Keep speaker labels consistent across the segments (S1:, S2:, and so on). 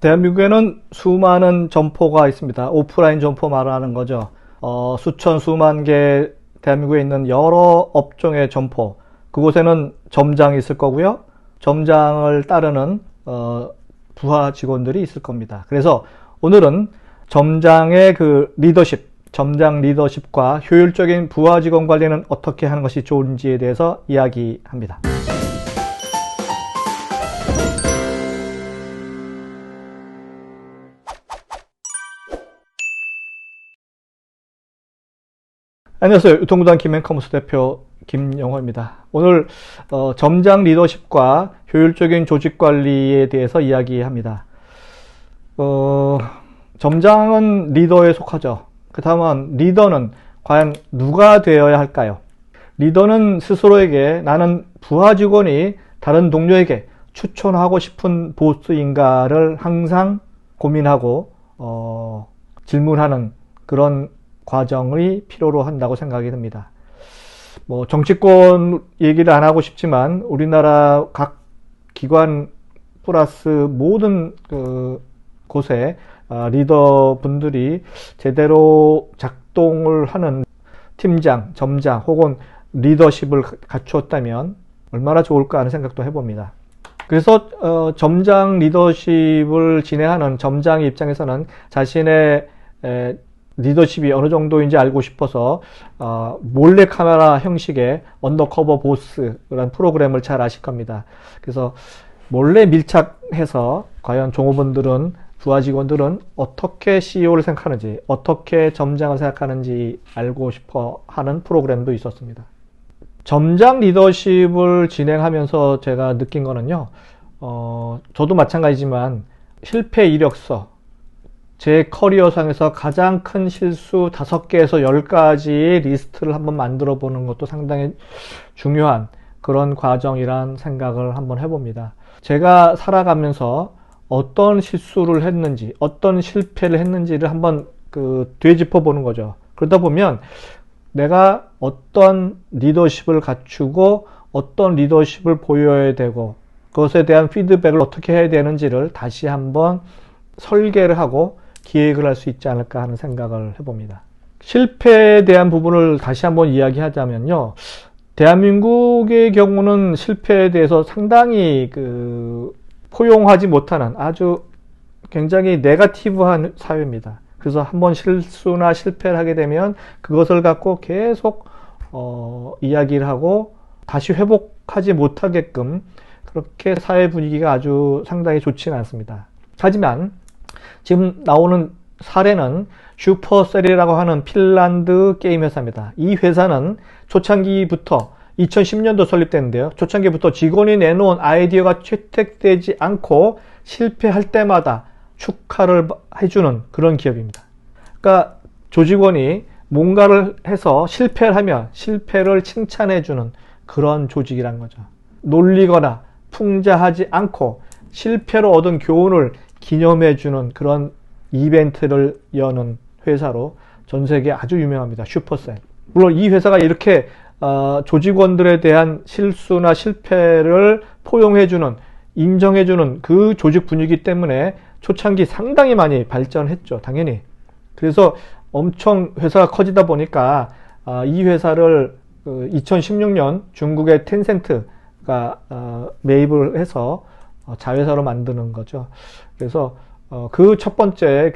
S1: 대한민국에는 수많은 점포가 있습니다. 오프라인 점포 말하는 거죠. 수천 수만 개 대한민국에 있는 여러 업종의 점포, 그곳에는 점장이 있을 거고요. 점장을 따르는 부하 직원들이 있을 겁니다. 그래서 오늘은 점장의 그 리더십, 점장 리더십과 효율적인 부하 직원 관리는 어떻게 하는 것이 좋은지에 대해서 이야기합니다. 안녕하세요. 유통구단 김앤커머스 대표 김영호입니다. 오늘 점장 리더십과 효율적인 조직 관리에 대해서 이야기합니다. 점장은 리더에 속하죠. 그 다음은 리더는 과연 누가 되어야 할까요? 리더는 스스로에게 나는 부하 직원이 다른 동료에게 추천하고 싶은 보스인가를 항상 고민하고 질문하는 그런 과정이 필요로 한다고 생각이 듭니다. 정치권 얘기를 안 하고 싶지만 우리나라 각 기관 플러스 모든 곳에 리더분들이 제대로 작동을 하는 팀장, 점장 혹은 리더십을 갖추었다면 얼마나 좋을까 하는 생각도 해봅니다. 그래서 점장 리더십을 진행하는 점장의 입장에서는 자신의 리더십이 어느 정도인지 알고 싶어서 몰래카메라 형식의 언더커버 보스라는 프로그램을 잘 아실 겁니다. 그래서 몰래 밀착해서 과연 종업원들은, 부하 직원들은 어떻게 CEO를 생각하는지, 어떻게 점장을 생각하는지 알고 싶어 하는 프로그램도 있었습니다. 점장 리더십을 진행하면서 제가 느낀 거는요, 저도 마찬가지지만 실패 이력서, 제 커리어상에서 가장 큰 실수 5개에서 10가지의 리스트를 한번 만들어 보는 것도 상당히 중요한 그런 과정이란 생각을 한번 해봅니다. 제가 살아가면서 어떤 실수를 했는지, 어떤 실패를 했는지를 한번 되짚어 보는 거죠. 그러다 보면 내가 어떤 리더십을 갖추고 어떤 리더십을 보여야 되고 그것에 대한 피드백을 어떻게 해야 되는지를 다시 한번 설계를 하고 기획을 할 수 있지 않을까 하는 생각을 해봅니다. 실패에 대한 부분을 다시 한번 이야기하자면요. 대한민국의 경우는 실패에 대해서 상당히 포용하지 못하는 아주 굉장히 네거티브한 사회입니다. 그래서 한번 실수나 실패를 하게 되면 그것을 갖고 계속 이야기를 하고 다시 회복하지 못하게끔 그렇게 사회 분위기가 아주 상당히 좋지는 않습니다. 하지만 지금 나오는 사례는 슈퍼셀이라고 하는 핀란드 게임 회사입니다. 이 회사는 초창기부터 2010년도 설립됐는데요. 초창기부터 직원이 내놓은 아이디어가 채택되지 않고 실패할 때마다 축하를 해주는 그런 기업입니다. 그러니까 조직원이 뭔가를 해서 실패를 하면 실패를 칭찬해주는 그런 조직이란 거죠. 놀리거나 풍자하지 않고 실패로 얻은 교훈을 기념해주는 그런 이벤트를 여는 회사로 전 세계에 아주 유명합니다. 슈퍼셀. 물론 이 회사가 이렇게 조직원들에 대한 실수나 실패를 포용해주는, 인정해주는 그 조직 분위기 때문에 초창기 상당히 많이 발전했죠. 당연히. 그래서 엄청 회사가 커지다 보니까 이 회사를 2016년 중국의 텐센트가 매입을 해서 자회사로 만드는 거죠. 그래서 그 첫 번째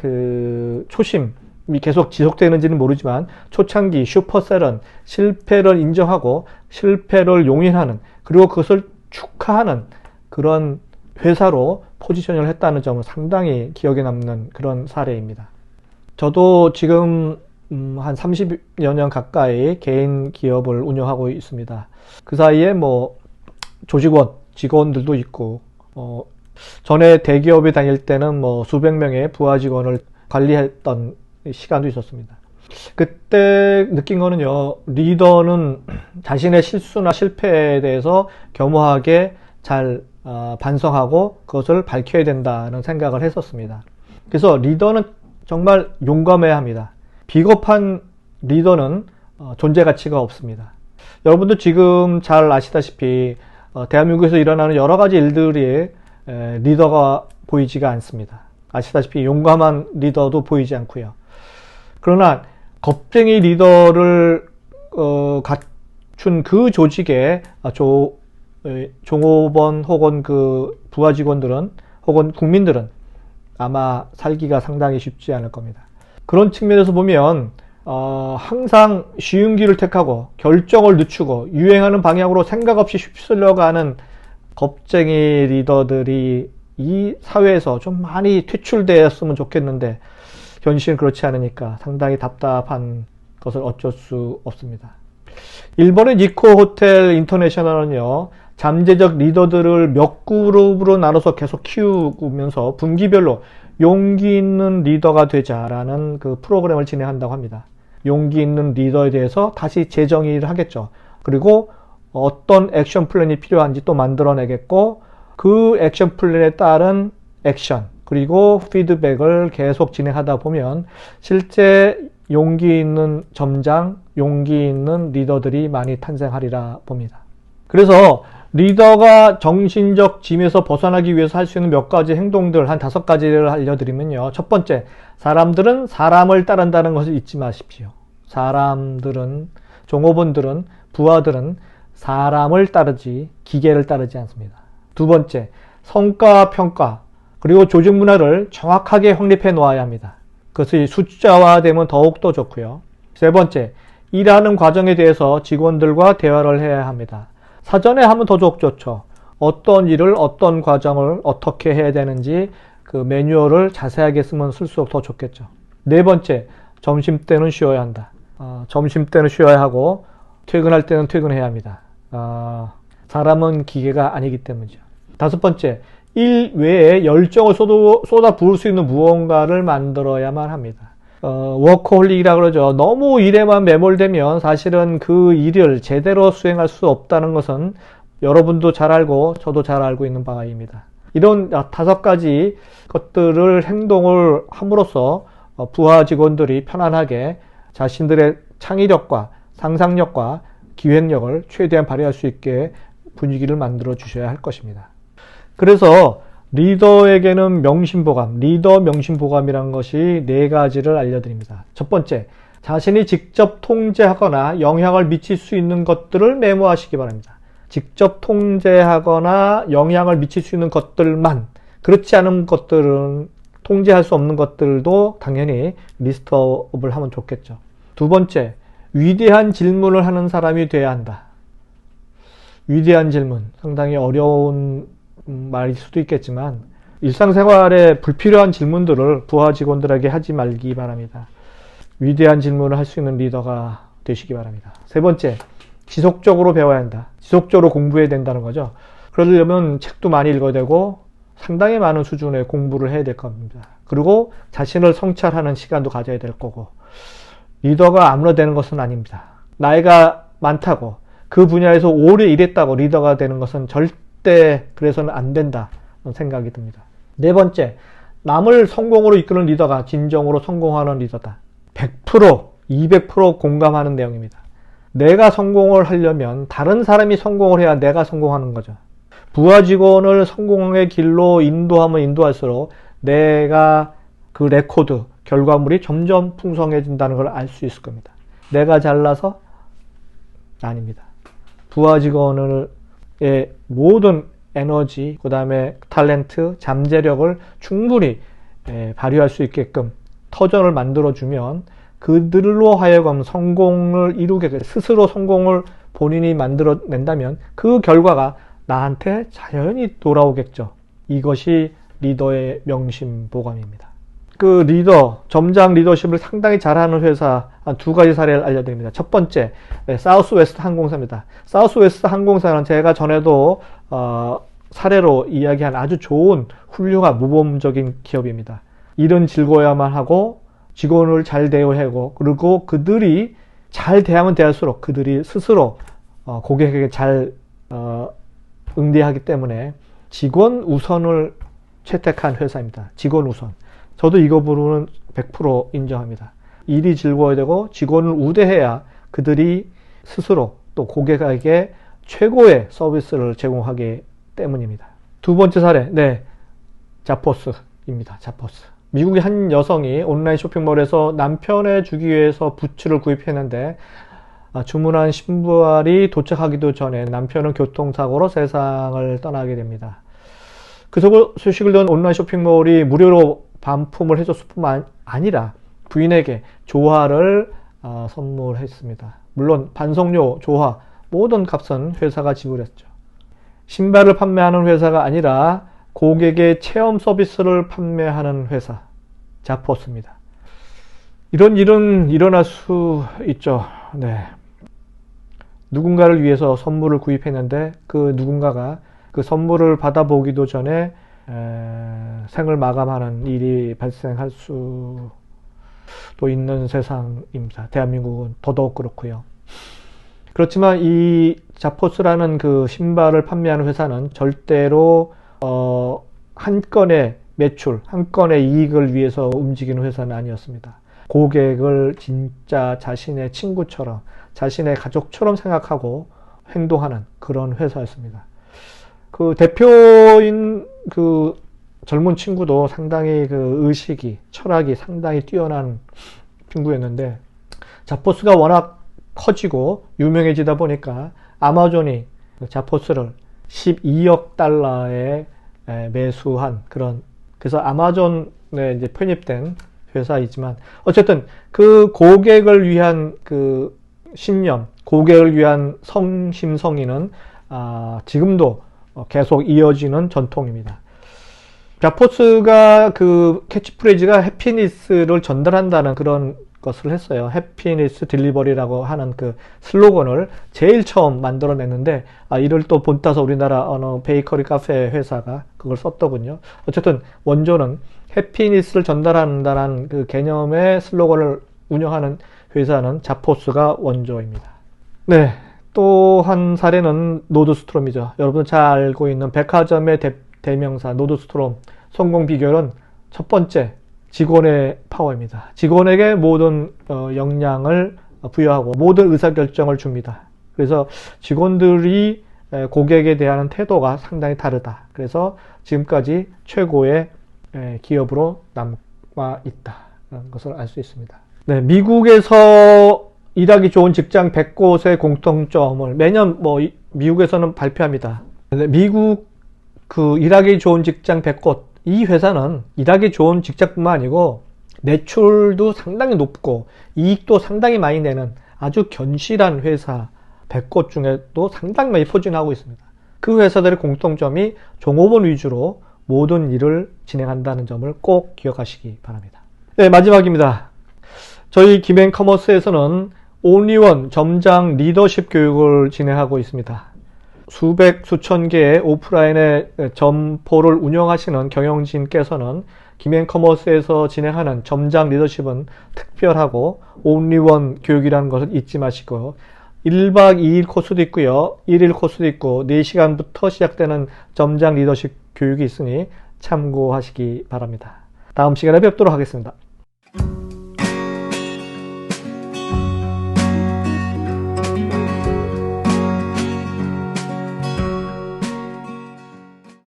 S1: 초심이 계속 지속되는지는 모르지만 초창기 슈퍼셀은 실패를 인정하고 실패를 용인하는, 그리고 그것을 축하하는 그런 회사로 포지션을 했다는 점은 상당히 기억에 남는 그런 사례입니다. 저도 지금 한 30여 년 가까이 개인 기업을 운영하고 있습니다. 그 사이에 직원들도 있고, 전에 대기업에 다닐 때는 수백 명의 부하 직원을 관리했던 시간도 있었습니다. 그때 느낀 거는요, 리더는 자신의 실수나 실패에 대해서 겸허하게 잘 반성하고 그것을 밝혀야 된다는 생각을 했었습니다. 그래서 리더는 정말 용감해야 합니다. 비겁한 리더는 존재 가치가 없습니다. 여러분도 지금 잘 아시다시피 대한민국에서 일어나는 여러 가지 일들이 리더가 보이지가 않습니다. 아시다시피 용감한 리더도 보이지 않고요. 그러나 겁쟁이 리더를 갖춘 그 조직의 종업원 혹은 그 부하 직원들은 혹은 국민들은 아마 살기가 상당히 쉽지 않을 겁니다. 그런 측면에서 보면 항상 쉬운 길을 택하고 결정을 늦추고 유행하는 방향으로 생각 없이 휩쓸려가는 겁쟁이 리더들이 이 사회에서 좀 많이 퇴출되었으면 좋겠는데 현실은 그렇지 않으니까 상당히 답답한 것을 어쩔 수 없습니다. 일본의 니코 호텔 인터내셔널은요, 잠재적 리더들을 몇 그룹으로 나눠서 계속 키우면서 분기별로 용기 있는 리더가 되자라는 그 프로그램을 진행한다고 합니다. 용기 있는 리더에 대해서 다시 재정의를 하겠죠. 그리고 어떤 액션 플랜이 필요한지 또 만들어내겠고, 그 액션 플랜에 따른 액션 그리고 피드백을 계속 진행하다 보면 실제 용기 있는 점장, 용기 있는 리더들이 많이 탄생하리라 봅니다. 그래서 리더가 정신적 짐에서 벗어나기 위해서 할 수 있는 몇 가지 행동들, 한 5가지를 알려드리면요. 첫 번째, 사람들은 사람을 따른다는 것을 잊지 마십시오. 사람들은, 종업원들은, 부하들은 사람을 따르지 기계를 따르지 않습니다. 두 번째, 성과 평가 그리고 조직 문화를 정확하게 확립해 놓아야 합니다. 그것이 숫자화되면 더욱더 좋고요. 세 번째, 일하는 과정에 대해서 직원들과 대화를 해야 합니다. 사전에 하면 더 좋죠. 어떤 일을 어떤 과정을 어떻게 해야 되는지 그 매뉴얼을 자세하게 쓰면 쓸수록 더 좋겠죠. 네 번째, 점심때는 쉬어야 한다. 점심때는 쉬어야 하고 퇴근할 때는 퇴근해야 합니다. 사람은 기계가 아니기 때문이죠. 다섯 번째, 일 외에 열정을 쏟아 부을 수 있는 무언가를 만들어야만 합니다. 워커홀릭이라 그러죠. 너무 일에만 매몰되면 사실은 그 일을 제대로 수행할 수 없다는 것은 여러분도 잘 알고 저도 잘 알고 있는 바입니다. 이런 5가지 것들을 행동을 함으로써 부하 직원들이 편안하게 자신들의 창의력과 상상력과 기획력을 최대한 발휘할 수 있게 분위기를 만들어 주셔야 할 것입니다. 그래서 리더에게는 명심보감, 리더 명심보감이라는 것이 4가지를 알려드립니다. 첫 번째, 자신이 직접 통제하거나 영향을 미칠 수 있는 것들을 메모하시기 바랍니다. 직접 통제하거나 영향을 미칠 수 있는 것들만, 그렇지 않은 것들은 통제할 수 없는 것들도 당연히 리스트업을 하면 좋겠죠. 두 번째, 위대한 질문을 하는 사람이 돼야 한다. 위대한 질문, 상당히 어려운 말일 수도 있겠지만 일상생활에 불필요한 질문들을 부하 직원들에게 하지 말기 바랍니다. 위대한 질문을 할 수 있는 리더가 되시기 바랍니다. 세 번째, 지속적으로 배워야 한다. 지속적으로 공부해야 된다는 거죠. 그러려면 책도 많이 읽어야 되고 상당히 많은 수준의 공부를 해야 될 겁니다. 그리고 자신을 성찰하는 시간도 가져야 될 거고, 리더가 아무나 되는 것은 아닙니다. 나이가 많다고 그 분야에서 오래 일했다고 리더가 되는 것은 절대 그래서는 안 된다 생각이 듭니다. 네 번째, 남을 성공으로 이끄는 리더가 진정으로 성공하는 리더다. 100%, 200% 공감하는 내용입니다. 내가 성공을 하려면 다른 사람이 성공을 해야 내가 성공하는 거죠. 부하 직원을 성공의 길로 인도하면 인도할수록 내가 그 레코드, 결과물이 점점 풍성해진다는 걸 알 수 있을 겁니다. 내가 잘나서? 아닙니다. 부하 직원의 모든 에너지, 그 다음에 탤런트, 잠재력을 충분히 발휘할 수 있게끔 터전을 만들어주면 그들로 하여금 성공을 이루게, 스스로 성공을 본인이 만들어낸다면 그 결과가 나한테 자연히 돌아오겠죠. 이것이 리더의 명심보감입니다. 그 리더, 점장 리더십을 상당히 잘하는 회사 한 2가지 사례를 알려드립니다. 첫 번째, 사우스웨스트 항공사입니다. 사우스웨스트 항공사는 제가 전에도 사례로 이야기한 아주 좋은 훌륭한 모범적인 기업입니다. 일은 즐거워야만 하고 직원을 잘 대우하고, 그리고 그들이 잘 대하면 대할수록 그들이 스스로 고객에게 잘 응대하기 때문에 직원 우선을 채택한 회사입니다. 직원 우선. 저도 이거 부분은 100% 인정합니다. 일이 즐거워야 되고 직원을 우대해야 그들이 스스로 또 고객에게 최고의 서비스를 제공하기 때문입니다. 두 번째 사례, 자포스. 자포스입니다. 자포스. 미국의 한 여성이 온라인 쇼핑몰에서 남편에 주기 위해서 부츠를 구입했는데 주문한 신발이 도착하기도 전에 남편은 교통사고로 세상을 떠나게 됩니다. 그 소식을 든 온라인 쇼핑몰이 무료로 반품을 해줬을 뿐만 아니라 부인에게 조화를 선물했습니다. 물론 반송료, 조화 모든 값은 회사가 지불했죠. 신발을 판매하는 회사가 아니라 고객의 체험 서비스를 판매하는 회사, 자포스입니다. 이런 일은 일어날 수 있죠. 네. 누군가를 위해서 선물을 구입했는데 그 누군가가 그 선물을 받아보기도 전에 생을 마감하는 일이 발생할 수도 있는 세상입니다. 대한민국은 더더욱 그렇고요. 그렇지만 이 자포스라는 그 신발을 판매하는 회사는 절대로 한 건의 매출, 한 건의 이익을 위해서 움직이는 회사는 아니었습니다. 고객을 진짜 자신의 친구처럼, 자신의 가족처럼 생각하고 행동하는 그런 회사였습니다. 그 대표인 그 젊은 친구도 상당히 그 의식이, 철학이 상당히 뛰어난 친구였는데, 자포스가 워낙 커지고 유명해지다 보니까 아마존이 자포스를 12억 달러에 매수한 그래서 아마존에 이제 편입된 회사이지만, 어쨌든 그 고객을 위한 그 신념, 고객을 위한 성심성의는 지금도 계속 이어지는 전통입니다. 자포스가 그 캐치프레이즈가 해피니스를 전달한다는 그런 것을 했어요. 해피니스 딜리버리라고 하는 그 슬로건을 제일 처음 만들어냈는데, 이를 또 본따서 우리나라 어느 베이커리 카페 회사가 그걸 썼더군요. 어쨌든 원조는 해피니스를 전달한다는 그 개념의 슬로건을 운영하는 회사는 자포스가 원조입니다. 네. 또 한 사례는 노드스트롬이죠. 여러분 잘 알고 있는 백화점의 대명사 노드스트롬 성공 비결은 첫 번째, 직원의 파워입니다. 직원에게 모든 역량을 부여하고 모든 의사결정을 줍니다. 그래서 직원들이 고객에 대한 태도가 상당히 다르다. 그래서 지금까지 최고의 기업으로 남아 있다는 것을 알 수 있습니다. 네, 미국에서 일하기 좋은 직장 100곳의 공통점을 매년 미국에서는 발표합니다. 미국 그 일하기 좋은 직장 100곳, 이 회사는 일하기 좋은 직장뿐만 아니고 매출도 상당히 높고 이익도 상당히 많이 내는 아주 견실한 회사 100곳 중에도 상당히 많이 포진하고 있습니다. 그 회사들의 공통점이 종업원 위주로 모든 일을 진행한다는 점을 꼭 기억하시기 바랍니다. 네, 마지막입니다. 저희 김앤커머스에서는 온리원 점장 리더십 교육을 진행하고 있습니다. 수백 수천 개의 오프라인의 점포를 운영하시는 경영진께서는 김앤커머스에서 진행하는 점장 리더십은 특별하고 온리원 교육이라는 것을 잊지 마시고요. 1박 2일 코스도 있고요. 1일 코스도 있고 4시간부터 시작되는 점장 리더십 교육이 있으니 참고하시기 바랍니다. 다음 시간에 뵙도록 하겠습니다.